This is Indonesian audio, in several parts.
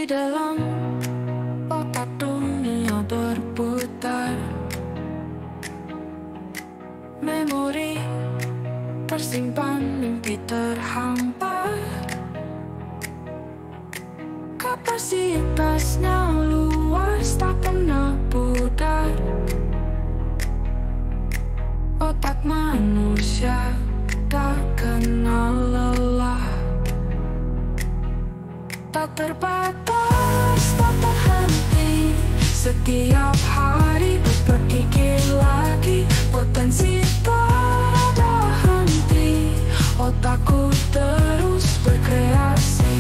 Di dalam otak dunia berputar, memori tersimpan, mimpi terhampar. Kapasitasnya luas, tak pernah pudar. Otak manusia tak kenal lelah, tak terbatas, tak terhenti. Setiap hari berpikir lagi, potensi tak ada henti. Otakku terus berkreasi.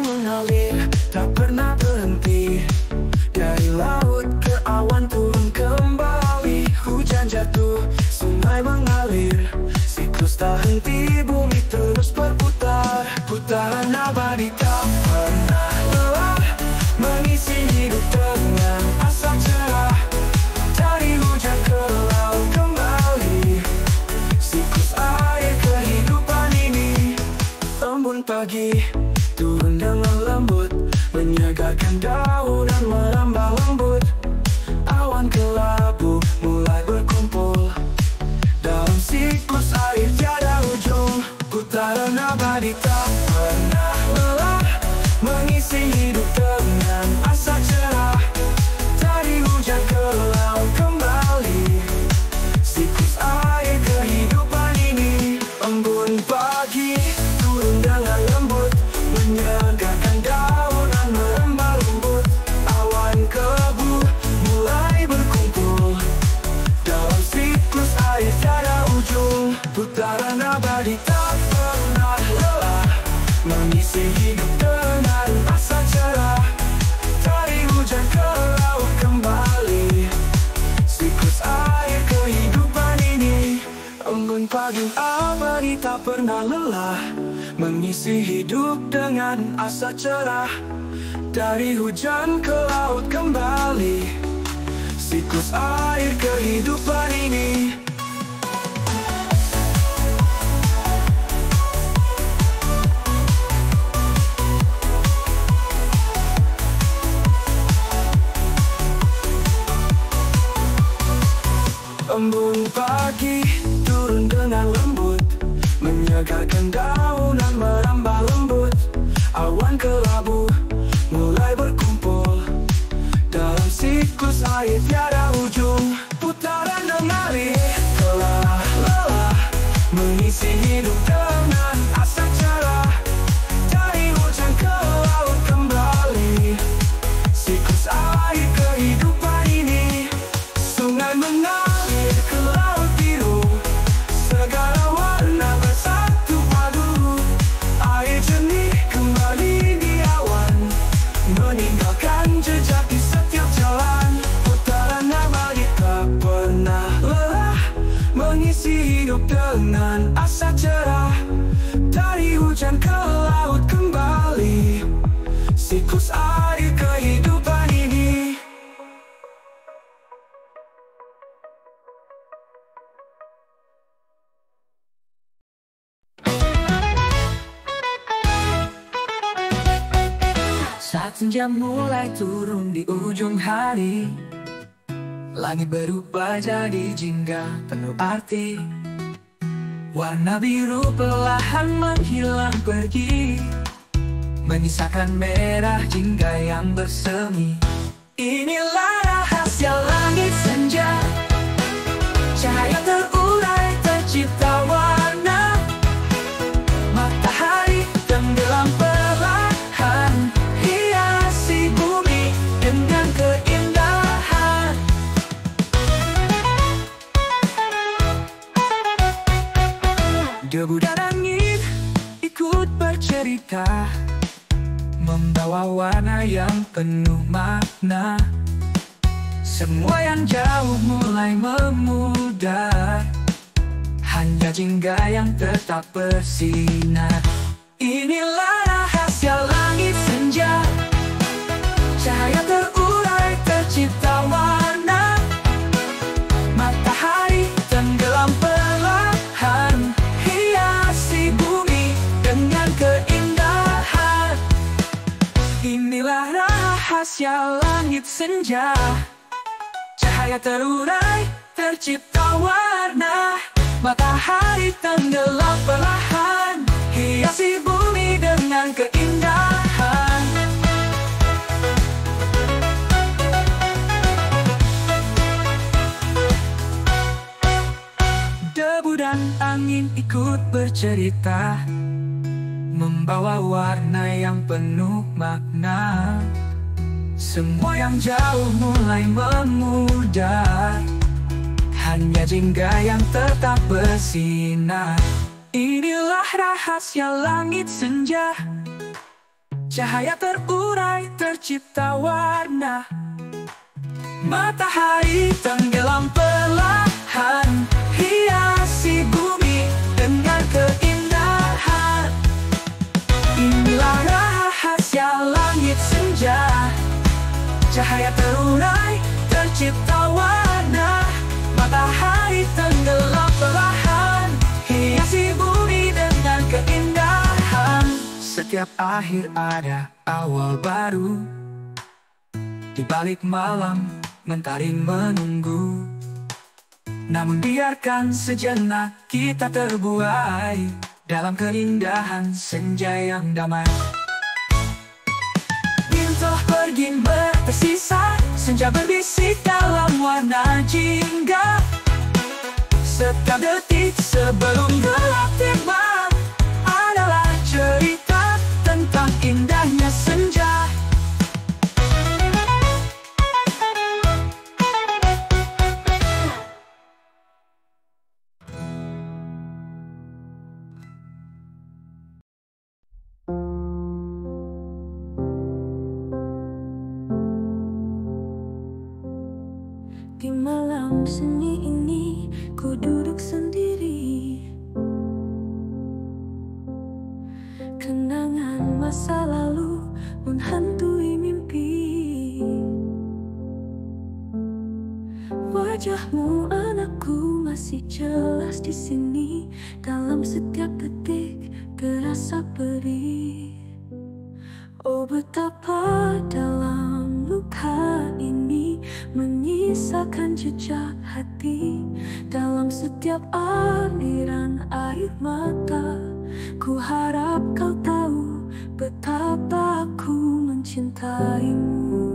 Mengalir, tak pernah berhenti. Dari laut ke awan turun kembali. Hujan jatuh, sungai mengalir. Siklus tak henti, bumi terus berputar. Putaran abadi tak pernah lelah, mengisi hidup dengan asap cerah. Dari hujan ke laut kembali. Siklus air kehidupan ini. Embun pagi turun dengan lembut, menyegarkan daun dan merambah lembut. Awan kelabu mulai berkumpul. Dalam siklus air tiada ujung. Putaran abadi tak pernah lelah, mengisi hidup dengan asa cerah. Dari hujan ke laut kembali. Siklus air kehidupan ini. Embun pagi turun dengan lembut, menyegarkan daun dan merambah lembut. Awan kelabu mulai berkumpul. Dalam siklus air tiada ujung. Putaran abadi tak pernah lelah, mengisi hidup dengan asa cerah. Dari hujan ke laut kembali. Siklus air kehidupan ini. Embun pagi abadi tak pernah lelah, mengisi hidup dengan asa cerah. Dari hujan ke laut kembali. Siklus air kehidupan ini. Embun pagi turun dengan lembut, menyegarkan daun dan merambah lembut. Awan kelabu mulai berkumpul. Dalam siklus air tiada ujung. mengisi hidup dengan asa cerah. Dari hujan ke laut kembali, siklus air kehidupan ini. Sungai mengalir ke laut biru, segala warna bersatu padu. Air jernih kembali di awan, meninggalkan jejak di setiap jalan. Putaran abadi tak pernah lelah, mengisi hidup dengan asa cerah. Dari hujan ke laut kembali, siklus air kehidupan ini. Saat senja mulai turun di ujung hari, langit berubah jadi jingga penuh arti. Warna biru perlahan menghilang pergi, menyisakan merah jingga yang bersemi. Inilah rahasia langit senja, cahaya terurai tercipta warna. Matahari tenggelam perlahan, hiasi bumi dengan keindahan. Debu dan angin ikut bercerita, membawa warna yang penuh makna. Semua yang jauh mulai memudar, hanya jingga yang tetap bersinar. Inilah rahasia langit senja, cahaya terurai tercipta warna. Matahari tenggelam perlahan, hiasi bumi dengan keindahan. Inilah rahasia langit senja, cahaya terurai tercipta warna. Matahari tenggelam perlahan, hiasi bumi dengan keindahan. Debu dan angin ikut bercerita, membawa warna yang penuh makna. Semua yang jauh mulai memudar, hanya jingga yang tetap bersinar. Inilah rahasia langit senja, cahaya terurai tercipta warna. Matahari tenggelam perlahan, hiasi bumi dengan keindahan. Inilah rahasia langit senja, cahaya terurai tercipta warna. Matahari tenggelam perlahan, hiasi bumi dengan keindahan. Setiap akhir ada awal baru, di balik malam mentari menunggu. Namun biarkan sejenak kita terbuai dalam keindahan senja yang damai. Bintang pergi tersisa, senja berbisik dalam warna jingga. Setiap detik sebelum gelap tiba adalah cerita tentang indahnya senja. Di malam sunyi ini ku duduk sendiri, kenangan masa lalu menghantui mimpi. Wajahmu anakku masih jelas di sini, dalam setiap detik terasa perih. Oh betapa dalam luka ini menyisakan jejak hati. Dalam setiap aliran air mata, ku harap kau tahu betapa aku mencintaimu.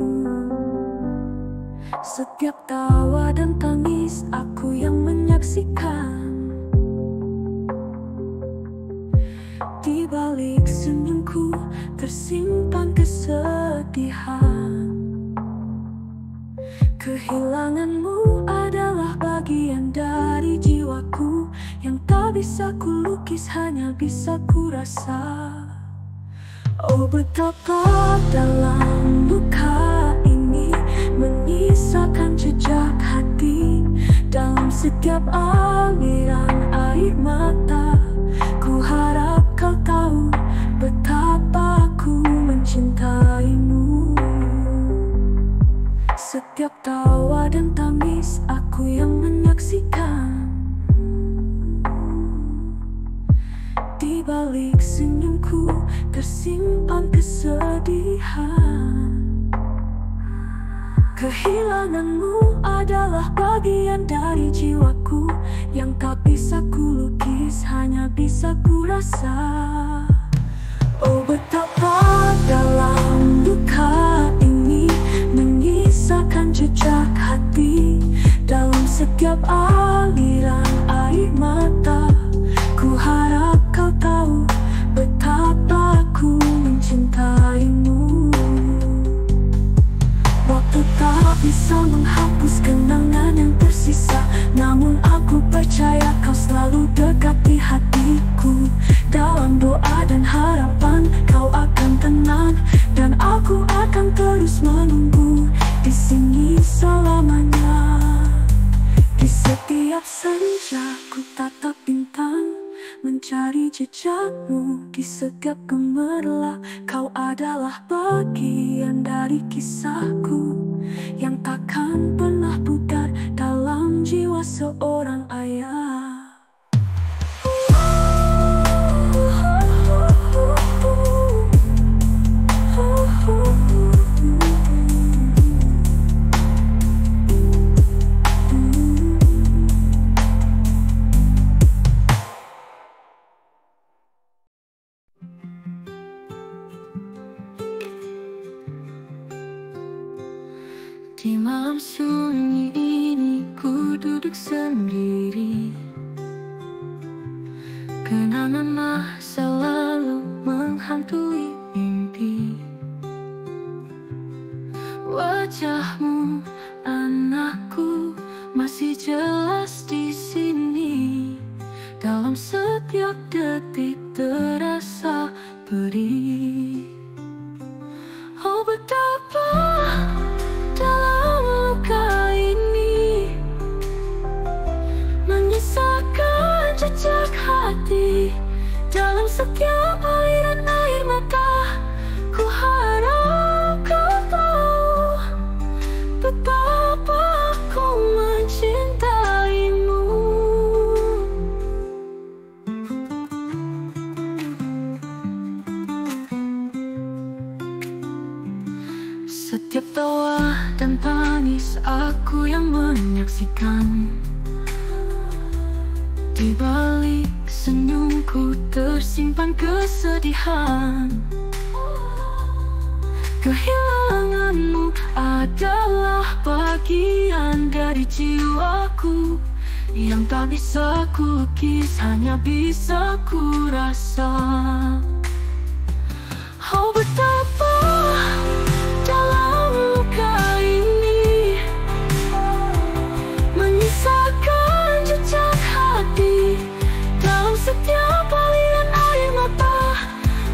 Setiap tawa dan tangis aku yang menyaksikan, Di balik senyumku tersimpan kesedihan. Kehilanganmu adalah bagian dari jiwaku yang tak bisa ku lukis, hanya bisa ku rasa. Oh, betapa dalam luka ini menyisakan jejak hati. Dalam setiap aliran air mata, ku harap kau tahu betapa aku mencintaimu. Setiap tawa dan tangis aku yang menyaksikan. Di balik senyumku tersimpan kesedihan. Kehilanganmu adalah bagian dari jiwaku yang tak bisa ku lukis, hanya bisa ku rasa. Oh, betapa dalam luka ini menyisakan jejak hati. Dalam setiap aliran air mata, ku harap kau tahu betapa aku mencintaimu. Waktu tak bisa menghapus kenangan yang tersisa, namun aku percaya kau selalu dekat di hatiku. Dalam doa dan harapan kau akan tenang, dan aku akan terus menunggu di sini selamanya. Di setiap senja ku tatap bintang, mencari jejakmu di setiap gemerlap. Kau adalah bagian dari kisahku yang takkan pernah pudar dalam jiwa seorang ayah. Di malam sunyi ini ku duduk sendiri. Kenangan masa lalu menghantui mimpi. Wajahmu, anakku, masih jelas di sini. Dalam setiap detik terasa perih. Oh, betapa dalam luka ini menyisakan jejak hati. Dalam setiap aliran air mata, ku harap kau tahu betapa aku mencintaimu. Setiap tawa dan tangis aku yang menyaksikan. Di balik senyumku tersimpan kesedihan. Kehilanganmu adalah bagian dari jiwaku yang tak bisa ku lukis, hanya bisa ku rasa. Oh, betapa dalam luka ini menyisakan jejak hati. Dalam setiap aliran air mata,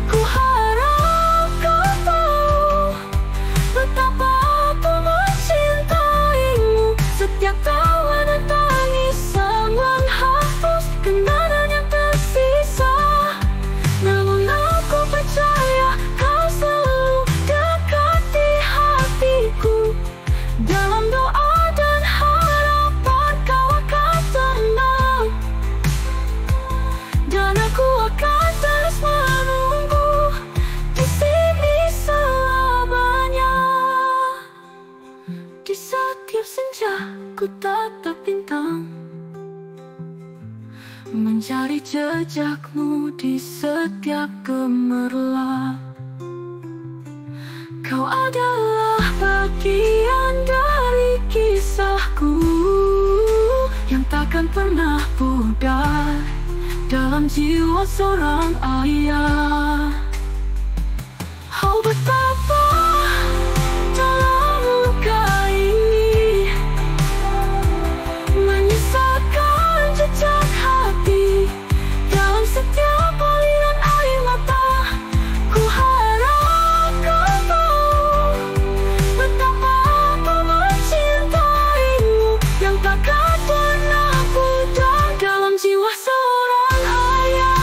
ku harap kau tahu betapa aku mencintaimu. Setiap tawa dan tangis menghapus kenangan yang tersisa, namun aku percaya kau selalu dekat di hatiku. Dalam doa dan harapan kau akan tenang, dan aku akan terus menunggu di sini selamanya. Di setiap senja ku tatap bintang, mencari jejakmu di setiap gemerlap. Kau adalah bagian dari kisahku yang takkan pernah pudar dalam jiwa seorang ayah. Oh betapa dalam luka ini menyisakan jejak hati dalam setiap aliran air mata. Ku harap kau tahu betapa aku mencintaimu yang takkan pernah pudar dalam jiwa seorang ayah.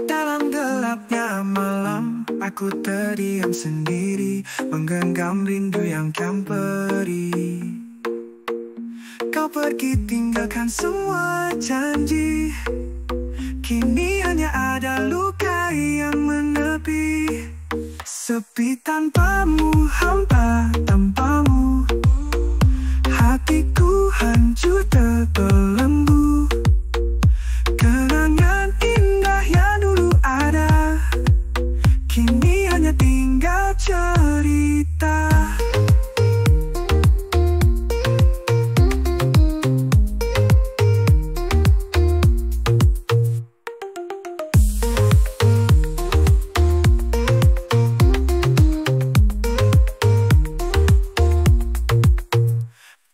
Dalam gelapnya malam, aku terdiam sendiri, menggenggam rindu yang kian perih. Kau pergi tinggalkan semua janji, kini hanya ada luka yang menepi. Sepi tanpamu, hampa tanpamu, hatiku hancur terbelenggu. Kenangan indah yang dulu ada, kini hanya tinggal cerita.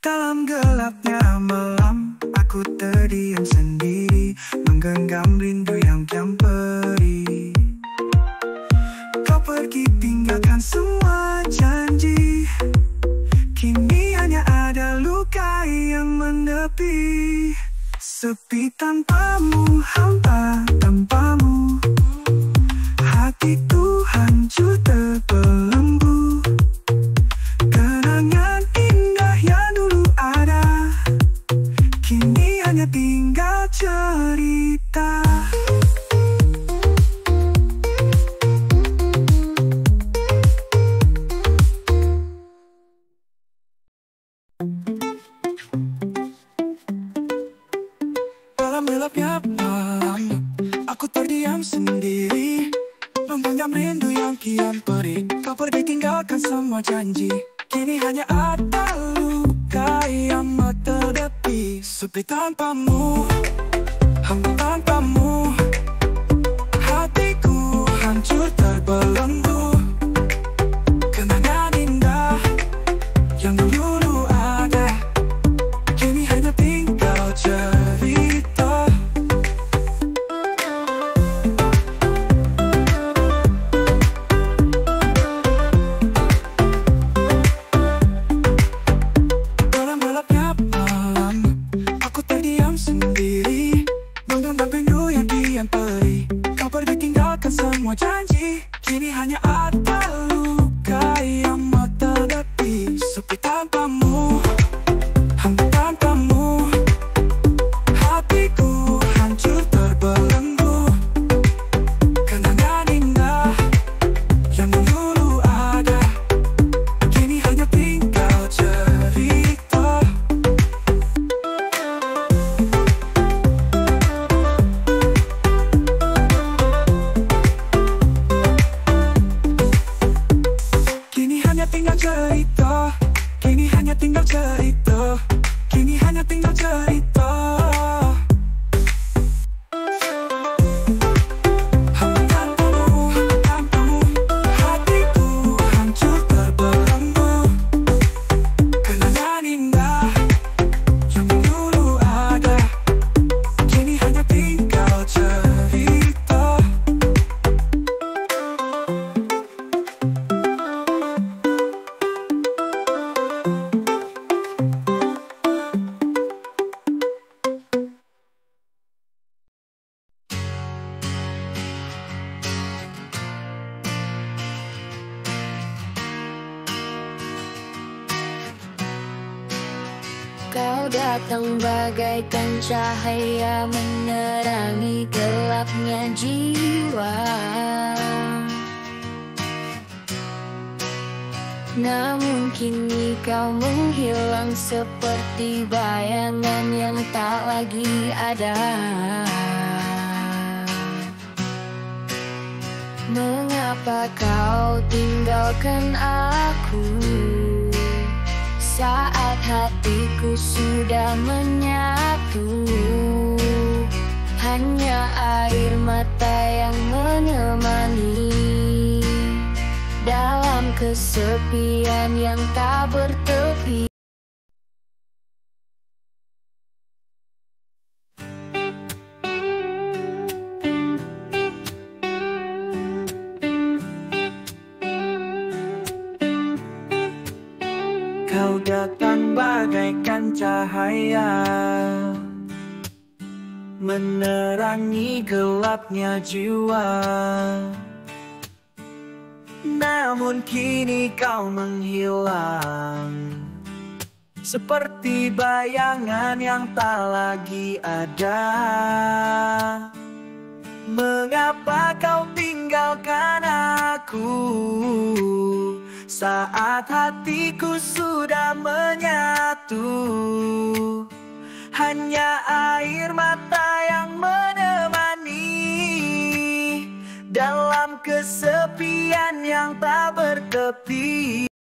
Dalam gelapnya malam, aku terdiam sendiri, menggenggam rindu yang kian perih. Kau pergi tinggalkan semua janji, kini hanya ada luka yang menepi. Sepi tanpamu, hampa tanpamu, hatiku hancur terbelenggu. Kenangan indah yang dulu ada, kini hanya tinggal cerita. Dalam gelapnya malam, aku terdiam sendiri, menggenggam rindu yang kian perih. Kau pergi tinggalkan semua janji, kini hanya ada luka yang menepi. Sepi tanpamu, hampa tanpamu, hatiku hancur terbelenggu. Kenangan indah yang dulu ada, kini hanya tinggal cerita. Dalam gelapnya malam, aku terdiam sendiri, menggenggam rindu yang kian perih. Kau pergi tinggalkan semua janji, kini hanya ada luka yang menepi. Sepi tanpamu, hampa tanpamu, hatiku hancur terbelenggu. Kenangan indah yang dulu ada, kini hanya tinggal cerita. Kini hanya tinggal cerita, kini hanya tinggal cerita, kini hanya tinggal cerita. Hampa tanpamu, hatiku hancur terbelenggu. Kenangan indah yang dulu ada, kini hanya tinggal cerita. Kau datang bagaikan cahaya menerangi gelapnya jiwa. Namun kini kau menghilang seperti bayangan yang tak lagi ada. Mengapa kau tinggalkan aku saat hatiku sudah menyatu? Hanya air mata yang menemani dalam kesepian yang tak bertepi. Kau datang bagaikan cahaya menerangi gelapnya jiwa. Namun kini kau menghilang seperti bayangan yang tak lagi ada. Mengapa kau tinggalkan aku saat hatiku sudah menyatu? Hanya air mata yang menemani dalam kesepian yang tak bertepi.